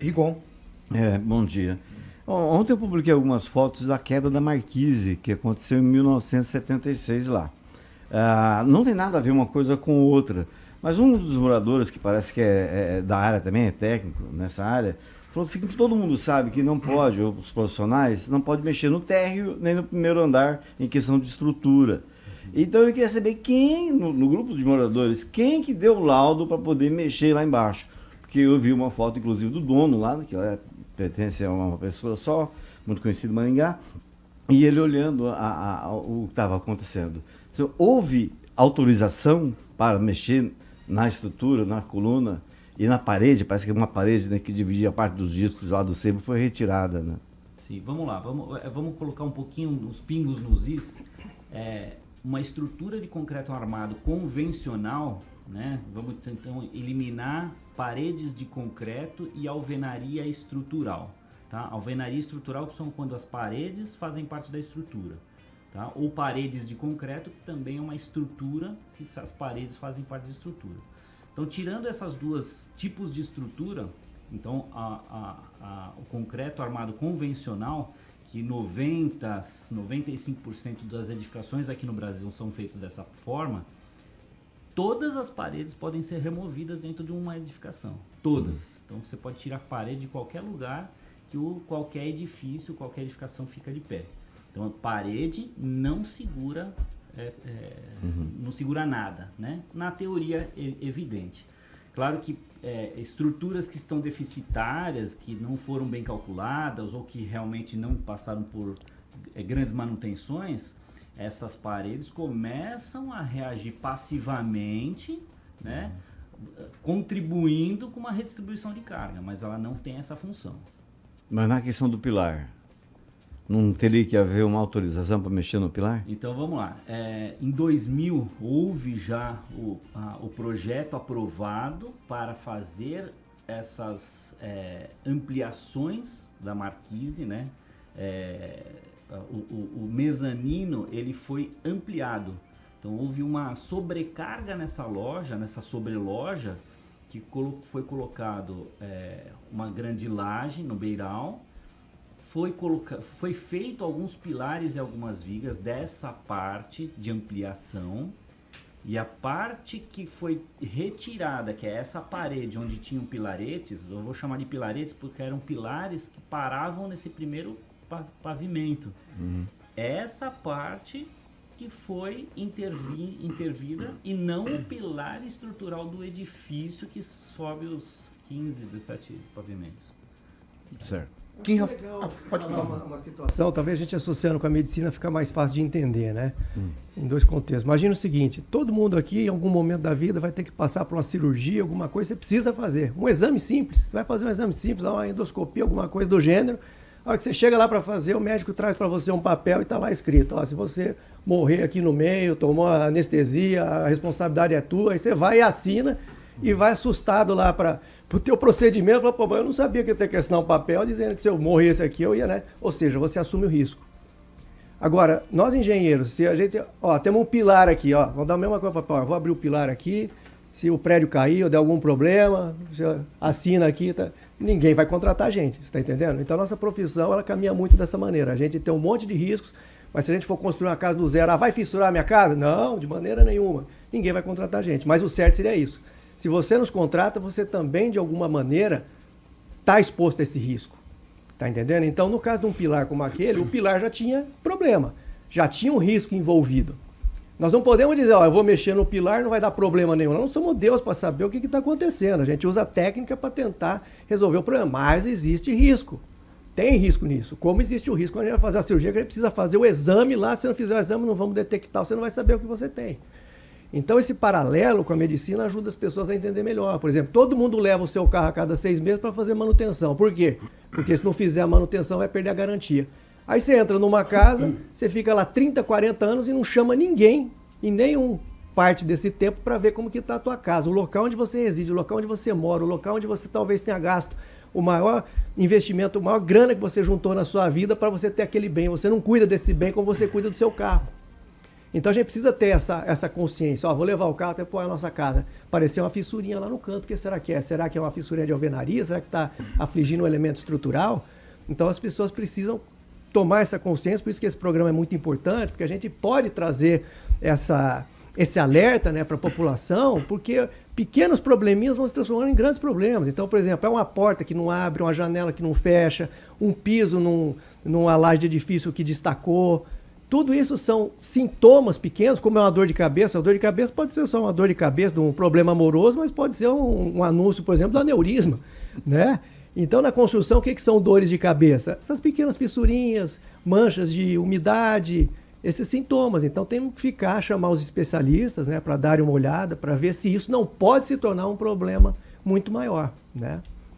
Rigon. Bom dia. Ontem eu publiquei algumas fotos da queda da Marquise, que aconteceu em 1976 lá. Não tem nada a ver uma coisa com outra, mas um dos moradores, que parece que é da área também, é técnico nessa área, falou assim que todo mundo sabe que não pode, ou os profissionais, não pode mexer no térreo nem no primeiro andar em questão de estrutura. Então ele queria saber quem, no grupo de moradores, quem que deu o laudo para poder mexer lá embaixo. Porque eu vi uma foto, inclusive, do dono lá, que pertence a uma pessoa só, muito conhecida em Maringá, e ele olhando o que estava acontecendo. Então, houve autorização para mexer na estrutura, na coluna e na parede, parece que uma parede, né, que dividia a parte dos discos lá do sebo foi retirada, né? Sim, vamos lá, vamos colocar um pouquinho os pingos nos is. Uma estrutura de concreto armado convencional, né? Vamos então eliminar paredes de concreto e alvenaria estrutural, tá? Alvenaria estrutural são quando as paredes fazem parte da estrutura, tá? Ou paredes de concreto, que também é uma estrutura, que as paredes fazem parte da estrutura. Então, tirando essas duas tipos de estrutura, então o concreto armado convencional, que 95% das edificações aqui no Brasil são feitas dessa forma, todas as paredes podem ser removidas dentro de uma edificação. Todas. Então você pode tirar a parede de qualquer lugar que qualquer edifício, qualquer edificação fica de pé. Então a parede não segura, não segura nada, né? Na teoria evidente. Claro que estruturas que estão deficitárias, que não foram bem calculadas ou que realmente não passaram por grandes manutenções, essas paredes começam a reagir passivamente, né, contribuindo com uma redistribuição de carga, mas ela não tem essa função. Mas na questão do pilar, não teria que haver uma autorização para mexer no pilar? Então vamos lá. Em 2000 houve já o projeto aprovado para fazer essas ampliações da marquise, né? O mezanino ele foi ampliado. Então houve uma sobrecarga nessa loja, nessa sobreloja, que foi colocado uma grande laje no beiral. Foi feito alguns pilares e algumas vigas dessa parte de ampliação, e a parte que foi retirada, que é essa parede onde tinham pilaretes, eu vou chamar de pilaretes porque eram pilares que paravam nesse primeiro pavimento. Essa parte que foi intervida e não o pilar estrutural do edifício que sobe os 15, 17 pavimentos. Certo. Pode falar uma situação, talvez a gente associando com a medicina fica mais fácil de entender, né? Em dois contextos. Imagina o seguinte, todo mundo aqui em algum momento da vida vai ter que passar por uma cirurgia, alguma coisa, você precisa fazer. Um exame simples, você vai fazer um exame simples, uma endoscopia, alguma coisa do gênero. A hora que você chega lá para fazer, o médico traz para você um papel e está lá escrito, ó, se você morrer aqui no meio, tomou anestesia, a responsabilidade é tua, aí você vai e assina e vai assustado lá para o teu procedimento, fala, pô, eu não sabia que eu ia ter que assinar um papel dizendo que se eu morresse aqui eu ia, né? Ou seja, você assume o risco. Agora, nós engenheiros, se a gente, ó, temos um pilar aqui, ó, vamos dar a mesma coisa para papel, vou abrir o pilar aqui, se o prédio cair ou der algum problema, você assina aqui, tá? Ninguém vai contratar a gente, você está entendendo? Então a nossa profissão, ela caminha muito dessa maneira, a gente tem um monte de riscos, mas se a gente for construir uma casa do zero, vai fissurar a minha casa? Não, de maneira nenhuma, ninguém vai contratar a gente, mas o certo seria isso. Se você nos contrata, você também, de alguma maneira, está exposto a esse risco. Está entendendo? Então, no caso de um pilar como aquele, o pilar já tinha problema. Já tinha um risco envolvido. Nós não podemos dizer, ó, eu vou mexer no pilar, não vai dar problema nenhum. Nós não somos Deus para saber o que está acontecendo. A gente usa a técnica para tentar resolver o problema. Mas existe risco. Tem risco nisso. Como existe o risco quando a gente vai fazer a cirurgia, que a gente precisa fazer o exame lá. Se não fizer o exame, não vamos detectar, você não vai saber o que você tem. Então esse paralelo com a medicina ajuda as pessoas a entender melhor. Por exemplo, todo mundo leva o seu carro a cada 6 meses para fazer manutenção. Por quê? Porque se não fizer a manutenção vai perder a garantia. Aí você entra numa casa, você fica lá 30, 40 anos e não chama ninguém em nenhum parte desse tempo para ver como que está a tua casa. O local onde você reside, o local onde você mora, o local onde você talvez tenha gasto o maior investimento, a maior grana que você juntou na sua vida para você ter aquele bem. Você não cuida desse bem como você cuida do seu carro. Então a gente precisa ter essa consciência. Ó, vou levar o carro até pôr a nossa casa. Apareceu uma fissurinha lá no canto, o que será que é? Será que é uma fissurinha de alvenaria? Será que está afligindo um elemento estrutural? Então as pessoas precisam tomar essa consciência, por isso que esse programa é muito importante, porque a gente pode trazer esse alerta, né, para a população, porque pequenos probleminhas vão se transformando em grandes problemas. Então, por exemplo, é uma porta que não abre, uma janela que não fecha, um piso numa laje de edifício que destacou. Tudo isso são sintomas pequenos, como é uma dor de cabeça. A dor de cabeça pode ser só uma dor de cabeça de um problema amoroso, mas pode ser um anúncio, por exemplo, do aneurisma, né? Então, na construção, o que são dores de cabeça? Essas pequenas fissurinhas, manchas de umidade, esses sintomas. Então, temos que chamar os especialistas, né, para darem uma olhada, para ver se isso não pode se tornar um problema muito maior, né?